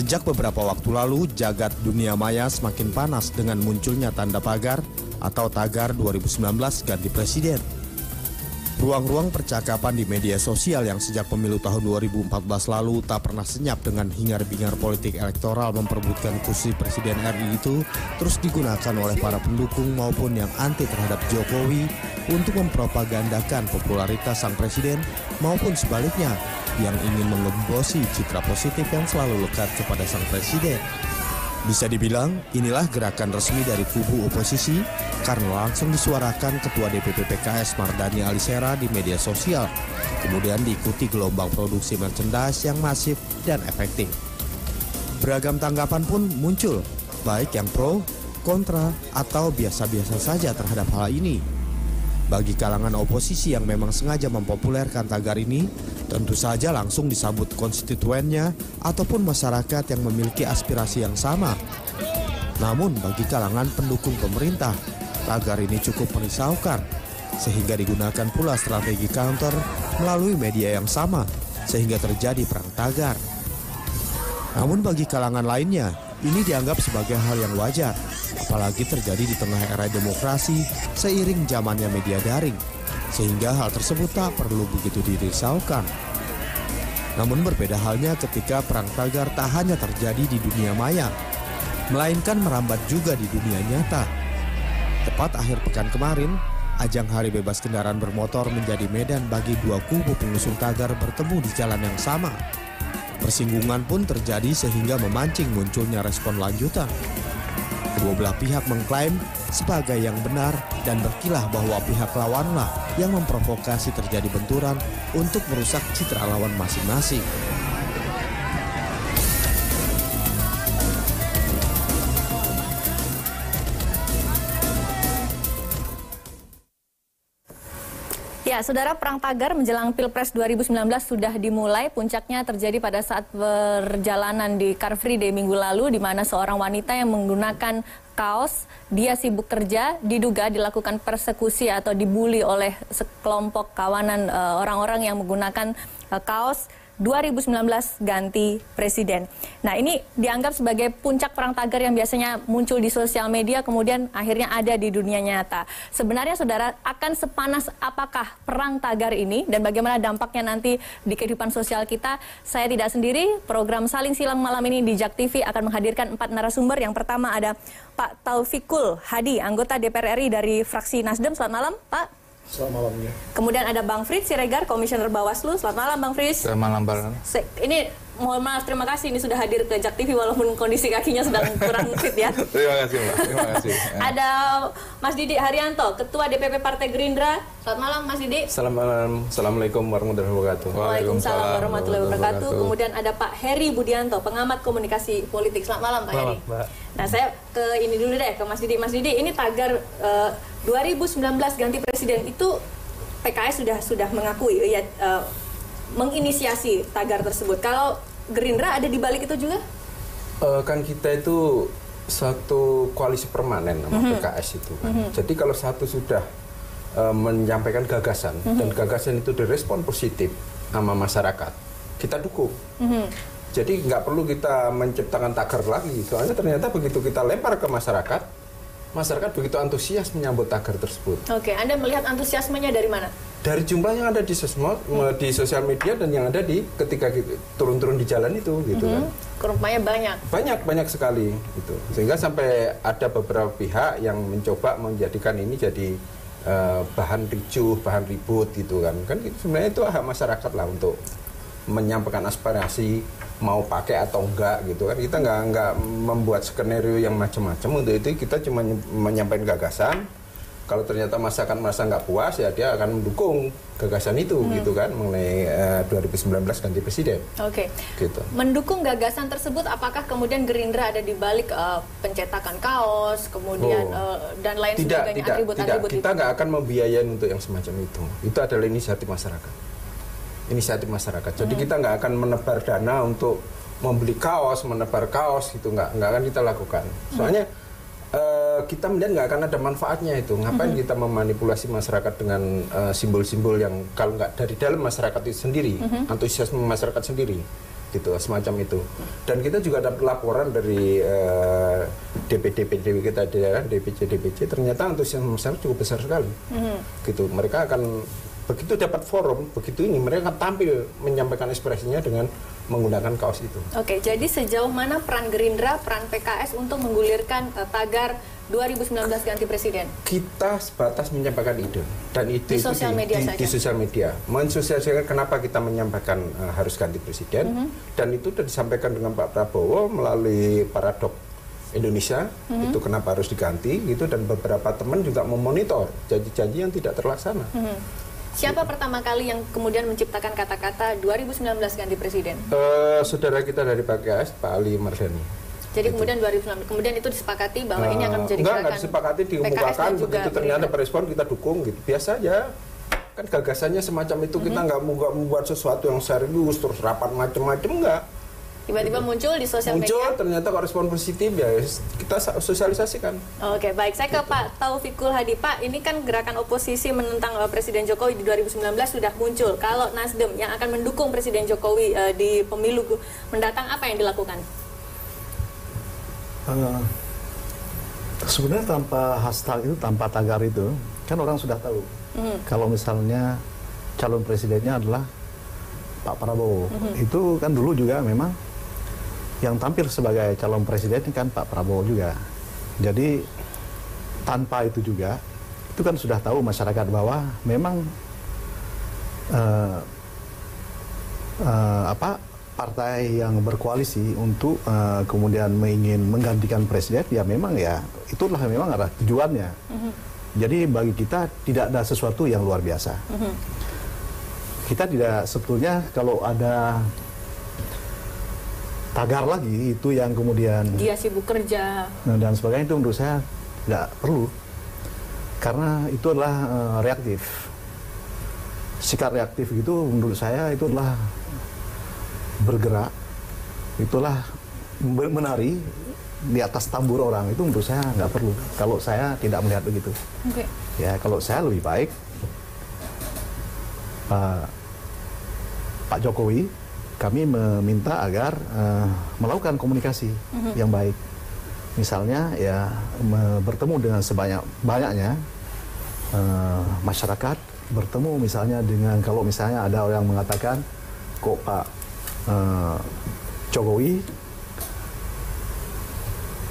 Sejak beberapa waktu lalu, jagat dunia maya semakin panas dengan munculnya tanda pagar atau tagar 2019 ganti presiden. Ruang-ruang percakapan di media sosial yang sejak pemilu tahun 2014 lalu tak pernah senyap dengan hingar-bingar politik elektoral memperebutkan kursi presiden RI itu terus digunakan oleh para pendukung maupun yang anti terhadap Jokowi untuk mempropagandakan popularitas sang presiden maupun sebaliknya yang ingin mengembosi citra positif yang selalu lekat kepada sang presiden. Bisa dibilang, inilah gerakan resmi dari kubu oposisi karena langsung disuarakan Ketua DPP PKS Mardhani Alisera di media sosial. Kemudian diikuti gelombang produksi merchandise yang masif dan efektif. Beragam tanggapan pun muncul, baik yang pro, kontra, atau biasa-biasa saja terhadap hal ini. Bagi kalangan oposisi yang memang sengaja mempopulerkan tagar ini, tentu saja langsung disambut konstituennya ataupun masyarakat yang memiliki aspirasi yang sama. Namun bagi kalangan pendukung pemerintah, tagar ini cukup merisaukan, sehingga digunakan pula strategi counter melalui media yang sama, sehingga terjadi perang tagar. Namun bagi kalangan lainnya, ini dianggap sebagai hal yang wajar, apalagi terjadi di tengah era demokrasi seiring zamannya media daring, sehingga hal tersebut tak perlu begitu dirisaukan. Namun berbeda halnya ketika perang tagar tak hanya terjadi di dunia maya, melainkan merambat juga di dunia nyata. Tepat akhir pekan kemarin, ajang Hari Bebas Kendaraan Bermotor menjadi medan bagi dua kubu pengusung tagar bertemu di jalan yang sama. Persinggungan pun terjadi sehingga memancing munculnya respon lanjutan. Kedua belah pihak mengklaim sebagai yang benar dan berkilah bahwa pihak lawanlah yang memprovokasi terjadi benturan untuk merusak citra lawan masing-masing. Ya, saudara, perang tagar menjelang Pilpres 2019 sudah dimulai. Puncaknya terjadi pada saat perjalanan di Car Free Day minggu lalu, di mana seorang wanita yang menggunakan kaos, dia sibuk kerja, diduga dilakukan persekusi atau dibully oleh sekelompok kawanan orang-orang yang menggunakan kaos 2019 ganti presiden. Nah, ini dianggap sebagai puncak perang tagar yang biasanya muncul di sosial media, kemudian akhirnya ada di dunia nyata. Sebenarnya, saudara, akan sepanas apakah perang tagar ini dan bagaimana dampaknya nanti di kehidupan sosial kita? Saya tidak sendiri, program Saling Silang malam ini di JAK TV akan menghadirkan 4 narasumber. Yang pertama ada Pak Taufikul Hadi, anggota DPR RI dari fraksi Nasdem. Selamat malam, Pak. Selamat malam ya. Kemudian ada Bang Frits Siregar, Komisioner Bawaslu. Selamat malam, Bang Frits. Selamat malam, Bang. Ini mohon maaf, terima kasih ini sudah hadir ke JAK TV walaupun kondisi kakinya sedang kurang fit ya. Terima kasih, Mbak. Terima kasih. Ada Mas Didi Haryanto, Ketua DPP Partai Gerindra. Selamat malam, Mas Didi. Selamat malam. Assalamualaikum warahmatullahi wabarakatuh. Waalaikumsalam warahmatullahi wabarakatuh. Kemudian ada Pak Heri Budianto, pengamat komunikasi politik. Selamat malam, Pak Heri. Nah, saya ke ini dulu deh, ke Mas Didi. Mas Didi, ini tagar 2019 ganti presiden itu PKS sudah mengakui ya, menginisiasi tagar tersebut. Kalau Gerindra ada di balik itu juga? Kan kita itu satu koalisi permanen sama PKS itu kan. Jadi kalau satu sudah menyampaikan gagasan dan gagasan itu direspon positif sama masyarakat, kita dukung. Jadi nggak perlu kita menciptakan tagar lagi. Soalnya ternyata begitu kita lempar ke masyarakat, masyarakat begitu antusias menyambut tagar tersebut. Oke, Anda melihat antusiasmenya dari mana? Dari jumlah yang ada di di sosial media dan yang ada di ketika turun-turun di jalan itu, gitu kan. Rupanya Banyak sekali gitu. Sehingga sampai ada beberapa pihak yang mencoba menjadikan ini jadi bahan ricuh, bahan ribut gitu kan. Kan sebenarnya itu hak masyarakat lah untuk menyampaikan aspirasi mau pakai atau enggak gitu kan. Kita nggak membuat skenario yang macam-macam untuk itu. Kita cuma menyampaikan gagasan. Kalau ternyata masyarakat merasa nggak puas, ya dia akan mendukung gagasan itu gitu kan, mengenai 2019 ganti presiden. Oke. Gitu. Mendukung gagasan tersebut, apakah kemudian Gerindra ada di balik pencetakan kaos, kemudian dan lain sebagainya, atribut-atribut itu? Kita nggak akan membiayain untuk yang semacam itu. Itu adalah inisiatif masyarakat. Jadi kita nggak akan menebar dana untuk membeli kaos, menebar kaos gitu, nggak akan kita lakukan. Soalnya kita melihat nggak akan ada manfaatnya itu. Ngapain kita memanipulasi masyarakat dengan simbol-simbol yang kalau nggak dari dalam masyarakat itu sendiri, antusiasme masyarakat sendiri, gitu, semacam itu. Dan kita juga dapat laporan dari DPD kita, DPC, ternyata antusiasme masyarakat cukup besar sekali. Gitu, mereka akan begitu dapat forum, begitu ini mereka akan tampil menyampaikan ekspresinya dengan menggunakan kaos itu. Oke, jadi sejauh mana peran Gerindra, peran PKS untuk menggulirkan tagar 2019 ganti presiden? Kita sebatas menyampaikan ide, dan ide di sosial media saja. Di sosial media, mensosialisasikan kenapa kita menyampaikan harus ganti presiden, dan itu sudah disampaikan dengan Pak Prabowo melalui Paradok Indonesia, itu kenapa harus diganti, gitu, dan beberapa teman juga memonitor janji-janji yang tidak terlaksana. Siapa pertama kali yang kemudian menciptakan kata-kata 2019 ganti presiden? Saudara kita dari PKS, Pak Ali Mardhani. Jadi kemudian 2019, kemudian itu disepakati bahwa ini akan menjadi gerakan. Enggak disepakati, diumumkan, begitu ternyata berespon kita dukung, gitu. Biasa aja. Kan gagasannya semacam itu, kita nggak membuat sesuatu yang serius, terus rapat macam-macam, enggak. Tiba-tiba muncul di sosial media. Muncul, ternyata korespon positif, ya kita sosialisasikan. Oke, baik. Saya ke Pak Taufikul Hadi. Pak, ini kan gerakan oposisi menentang Presiden Jokowi di 2019 sudah muncul. Kalau Nasdem yang akan mendukung Presiden Jokowi di pemilu mendatang, apa yang dilakukan? Sebenarnya tanpa hashtag itu, tanpa tagar itu, kan orang sudah tahu. Kalau misalnya calon presidennya adalah Pak Prabowo. Itu kan dulu juga memang yang tampil sebagai calon presiden kan Pak Prabowo juga. Jadi tanpa itu juga, itu kan sudah tahu masyarakat bahwa memang partai yang berkoalisi untuk kemudian ingin menggantikan presiden, ya memang ya itulah memang arah tujuannya. Jadi bagi kita tidak ada sesuatu yang luar biasa. Kita tidak, sebetulnya kalau ada tagar lagi itu yang kemudian dia sibuk kerja dan sebagainya, itu menurut saya tidak perlu, karena itu adalah reaktif. Sikap reaktif itu menurut saya itu adalah bergerak, itulah menari di atas tambur orang, itu menurut saya nggak perlu. Kalau saya tidak melihat begitu. Ya kalau saya lebih baik Pak Jokowi, kami meminta agar melakukan komunikasi yang baik. Misalnya ya bertemu dengan sebanyak-banyaknya masyarakat, bertemu misalnya dengan, kalau misalnya ada orang mengatakan kok Pak Jokowi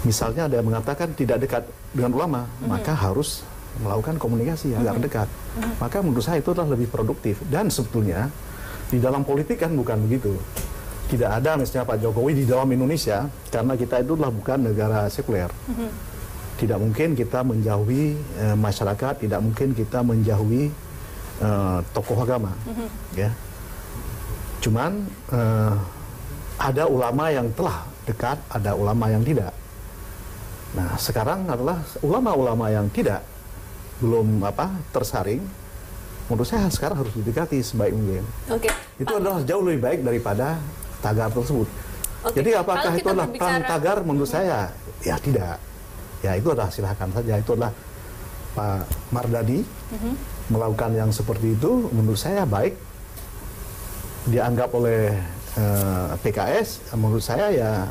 misalnya ada yang mengatakan tidak dekat dengan ulama, maka harus melakukan komunikasi agar dekat. Maka menurut saya itu adalah lebih produktif. Dan sebetulnya di dalam politik kan bukan begitu. Tidak ada misalnya Pak Jokowi di dalam Indonesia, karena kita itu adalah bukan negara sekuler. Tidak mungkin kita menjauhi masyarakat, tidak mungkin kita menjauhi tokoh agama. Ya. Cuman ada ulama yang telah dekat, ada ulama yang tidak. Nah sekarang adalah ulama-ulama yang tidak, belum tersaring. Menurut saya sekarang harus didekati sebaik mungkin. Itu adalah jauh lebih baik daripada tagar tersebut. Jadi apakah itu adalah perang tagar? Menurut saya ya tidak. Ya itu adalah silahkan saja. Itu adalah Pak Mardhani melakukan yang seperti itu. Menurut saya baik. Dianggap oleh PKS. Menurut saya ya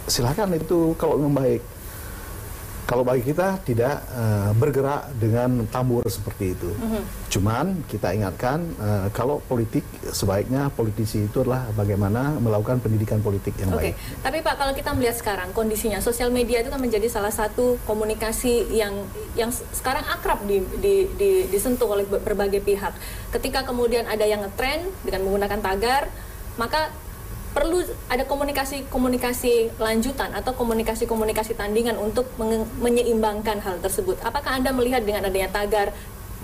silahkan, itu kalau memang baik. Kalau bagi kita tidak bergerak dengan tambur seperti itu. Cuman kita ingatkan kalau politik, sebaiknya politisi itu adalah bagaimana melakukan pendidikan politik yang baik. Tapi Pak, kalau kita melihat sekarang kondisinya, sosial media itu kan menjadi salah satu komunikasi yang sekarang akrab disentuh oleh berbagai pihak. Ketika kemudian ada yang ngetrend dengan menggunakan tagar, maka perlu ada komunikasi lanjutan atau komunikasi tandingan untuk menyeimbangkan hal tersebut. Apakah Anda melihat dengan adanya tagar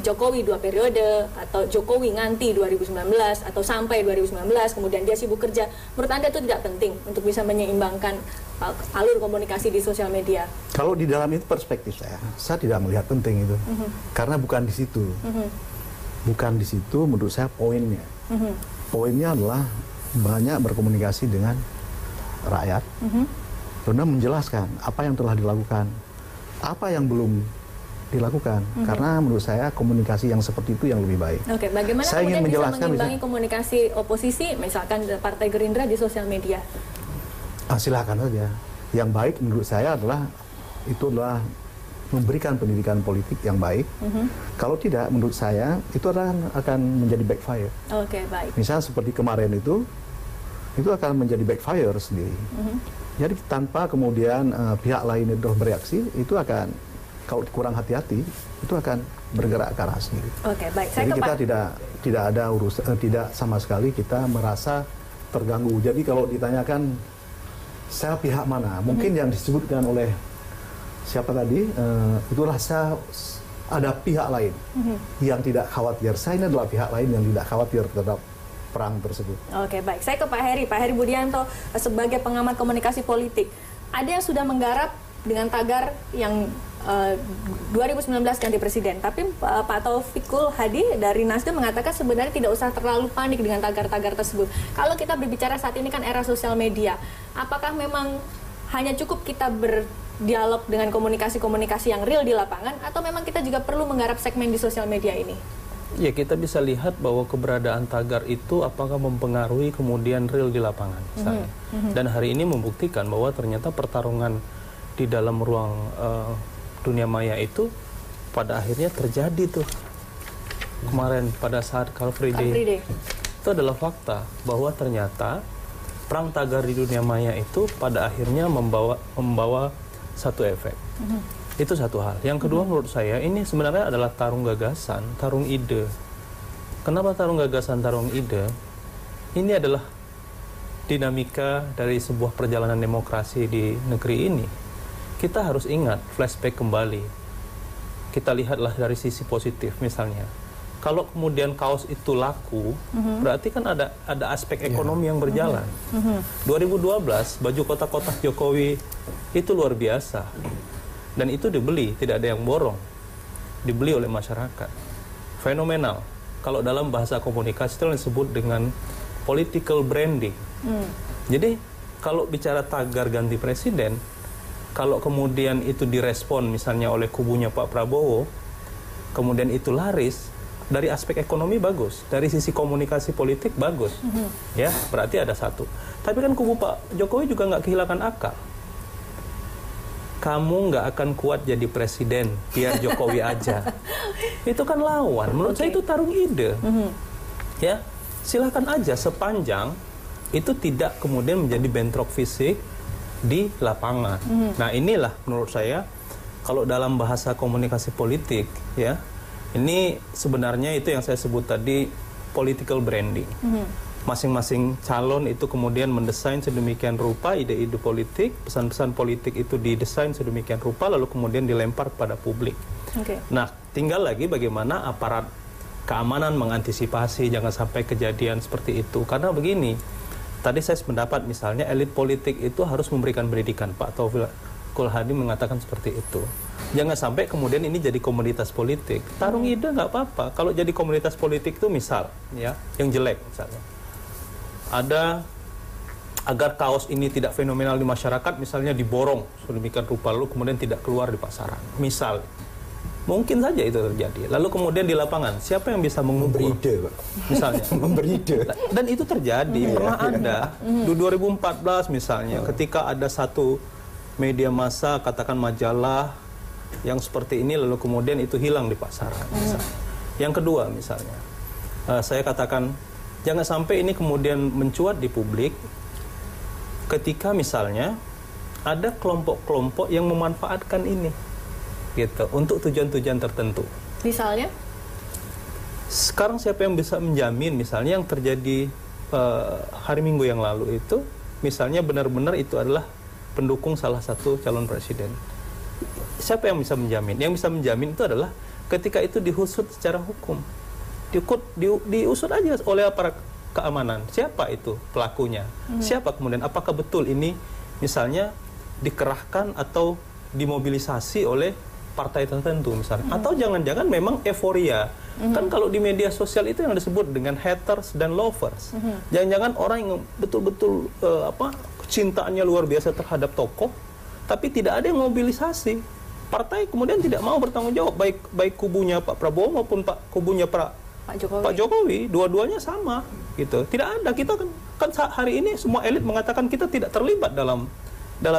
Jokowi 2 periode atau Jokowi nganti 2019 atau sampai 2019 kemudian dia sibuk kerja, menurut Anda itu tidak penting untuk bisa menyeimbangkan alur komunikasi di sosial media? Kalau di dalam itu perspektif saya tidak melihat penting itu. Karena bukan di situ. Bukan di situ menurut saya poinnya. Poinnya adalah banyak berkomunikasi dengan rakyat, kemudian menjelaskan apa yang telah dilakukan, apa yang belum dilakukan. Karena menurut saya komunikasi yang seperti itu yang lebih baik. Oke, bagaimana Saya kemudian ingin bisa menjelaskan mengimbangi komunikasi oposisi, misalkan Partai Gerindra di sosial media? Silakan saja. Yang baik menurut saya adalah memberikan pendidikan politik yang baik. Kalau tidak, menurut saya itu akan menjadi backfire. Oke, baik. Misalnya seperti kemarin itu akan menjadi backfire sendiri. Jadi tanpa kemudian pihak lain itu bereaksi, itu akan, kalau kurang hati-hati, itu akan bergerak ke arah sendiri. Oke, baik. Jadi kita tidak ada urusan, tidak sama sekali kita merasa terganggu. Jadi kalau ditanyakan saya pihak mana, mungkin yang disebutkan oleh siapa tadi, itulah saya ada pihak lain yang tidak khawatir. Saya ini adalah pihak lain yang tidak khawatir terhadap perang tersebut. Oke, baik. Saya ke Pak Heri Budianto sebagai pengamat komunikasi politik. Ada yang sudah menggarap dengan tagar yang 2019 ganti presiden. Tapi Pak Taufikul Hadi dari Nasdem mengatakan sebenarnya tidak usah terlalu panik dengan tagar-tagar tersebut. Kalau kita berbicara saat ini kan era sosial media, apakah memang hanya cukup kita berdialog dengan komunikasi-komunikasi yang real di lapangan, atau memang kita juga perlu menggarap segmen di sosial media ini? Ya, kita bisa lihat bahwa keberadaan tagar itu apakah mempengaruhi kemudian real di lapangan misalnya. Dan hari ini membuktikan bahwa ternyata pertarungan di dalam ruang dunia maya itu pada akhirnya terjadi tuh kemarin pada saat Car Free Day. Itu adalah fakta bahwa ternyata perang tagar di dunia maya itu pada akhirnya membawa satu efek. Itu satu hal. Yang kedua menurut saya ini sebenarnya adalah tarung gagasan, tarung ide. Kenapa tarung gagasan, tarung ide? Ini adalah dinamika dari sebuah perjalanan demokrasi di negeri ini. Kita harus ingat, flashback kembali. Kita lihatlah dari sisi positif misalnya. Kalau kemudian kaos itu laku, berarti kan ada aspek ekonomi yang berjalan. 2012 baju kotak-kotak Jokowi itu luar biasa. Dan itu dibeli, tidak ada yang borong. Dibeli oleh masyarakat. Fenomenal. Kalau dalam bahasa komunikasi itu disebut dengan political branding. Jadi kalau bicara tagar ganti presiden, kalau kemudian itu direspon misalnya oleh kubunya Pak Prabowo, kemudian itu laris, dari aspek ekonomi bagus, dari sisi komunikasi politik bagus, ya berarti ada satu. Tapi kan kubu Pak Jokowi juga nggak kehilangan akal. Kamu nggak akan kuat jadi presiden, biar Jokowi aja. Itu kan lawan. Menurut saya itu tarung ide. Ya, silakan aja sepanjang itu tidak kemudian menjadi bentrok fisik di lapangan. Nah inilah menurut saya kalau dalam bahasa komunikasi politik ya. Ini sebenarnya itu yang saya sebut tadi political branding. Masing-masing calon itu kemudian mendesain sedemikian rupa ide-ide politik, pesan-pesan politik itu didesain sedemikian rupa, lalu kemudian dilempar kepada publik. Nah, tinggal lagi bagaimana aparat keamanan mengantisipasi jangan sampai kejadian seperti itu. Karena begini, tadi saya sependapat misalnya elit politik itu harus memberikan pendidikan. Pak Taufikul Hadi mengatakan seperti itu. Jangan sampai kemudian ini jadi komoditas politik. Tarung ide nggak apa-apa. Kalau jadi komoditas politik itu misal, ya, yang jelek misalnya. Ada agar kaos ini tidak fenomenal di masyarakat, misalnya diborong sedemikian rupa, lalu kemudian tidak keluar di pasaran. Misal, mungkin saja itu terjadi. Lalu kemudian di lapangan, siapa yang bisa mengukur? Memberi ide, Pak. Misalnya. Memberi ide. Dan itu terjadi, pernah ada. Di 2014 misalnya, ketika ada satu media massa, katakan majalah, yang seperti ini lalu kemudian itu hilang di pasaran. Yang kedua misalnya, saya katakan jangan sampai ini kemudian mencuat di publik ketika misalnya ada kelompok-kelompok yang memanfaatkan ini gitu untuk tujuan-tujuan tertentu. Misalnya? Sekarang siapa yang bisa menjamin misalnya yang terjadi hari Minggu yang lalu itu misalnya benar-benar itu adalah pendukung salah satu calon presiden. Siapa yang bisa menjamin? Yang bisa menjamin itu adalah ketika itu dihusut secara hukum. Diusut aja oleh aparat keamanan. Siapa itu pelakunya? Siapa kemudian? Apakah betul ini misalnya dikerahkan atau dimobilisasi oleh partai tertentu misalnya? Atau jangan-jangan memang euforia? Kan kalau di media sosial itu yang disebut dengan haters dan lovers. Jangan-jangan orang yang betul-betul cintaannya luar biasa terhadap tokoh, tapi tidak ada yang mobilisasi. partai kemudian tidak mau bertanggung jawab, baik kubunya Pak Prabowo maupun kubunya Pak Jokowi, dua-duanya sama gitu. Tidak ada, kita kan hari ini semua elit mengatakan kita tidak terlibat dalam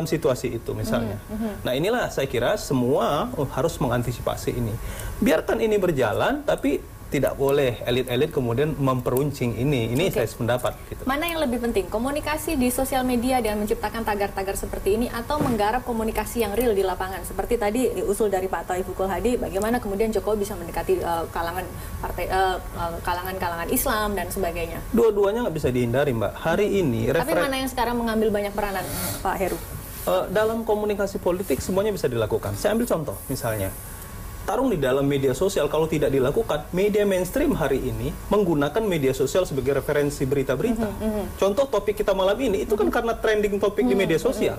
situasi itu misalnya. Nah, inilah saya kira semua harus mengantisipasi ini. Biarkan ini berjalan, tapi tidak boleh elit-elit kemudian memperuncing ini. Ini saya sependapat. Gitu. Mana yang lebih penting, komunikasi di sosial media dengan menciptakan tagar-tagar seperti ini, atau menggarap komunikasi yang real di lapangan? Seperti tadi usul dari Pak Taufikul Hadi, bagaimana kemudian Jokowi bisa mendekati kalangan partai, kalangan Islam dan sebagainya. Dua-duanya nggak bisa dihindari, Mbak. Hari ini. Tapi mana yang sekarang mengambil banyak peranan, Pak Heru? Dalam komunikasi politik semuanya bisa dilakukan. Saya ambil contoh, misalnya. Tarung di dalam media sosial, kalau tidak dilakukan, media mainstream hari ini menggunakan media sosial sebagai referensi berita-berita. Contoh topik kita malam ini, itu kan karena trending topik di media sosial.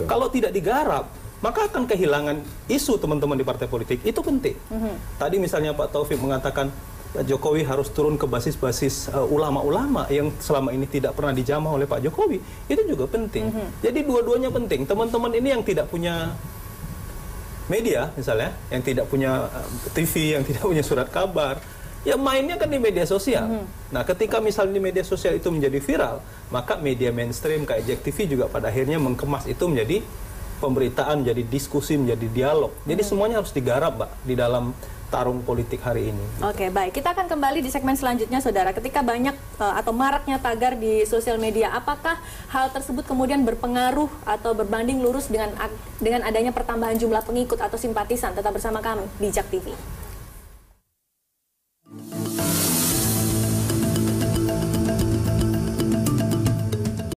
Kalau tidak digarap, maka akan kehilangan isu teman-teman di partai politik. Itu penting. Tadi misalnya Pak Taufik mengatakan, Pak Jokowi harus turun ke basis-basis ulama-ulama yang selama ini tidak pernah dijamah oleh Pak Jokowi. Itu juga penting. Jadi dua-duanya penting. Teman-teman ini yang tidak punya media misalnya, yang tidak punya TV, yang tidak punya surat kabar, ya mainnya kan di media sosial. Nah, ketika misalnya di media sosial itu menjadi viral, maka media mainstream kayak Jack TV juga pada akhirnya mengemas itu menjadi pemberitaan, menjadi diskusi, menjadi dialog. Jadi semuanya harus digarap, Mbak, di dalam tarung politik hari ini. Oke, baik. Kita akan kembali di segmen selanjutnya, Saudara. Ketika banyak atau maraknya tagar di sosial media, apakah hal tersebut kemudian berpengaruh atau berbanding lurus dengan adanya pertambahan jumlah pengikut atau simpatisan? Tetap bersama kami di Jak TV.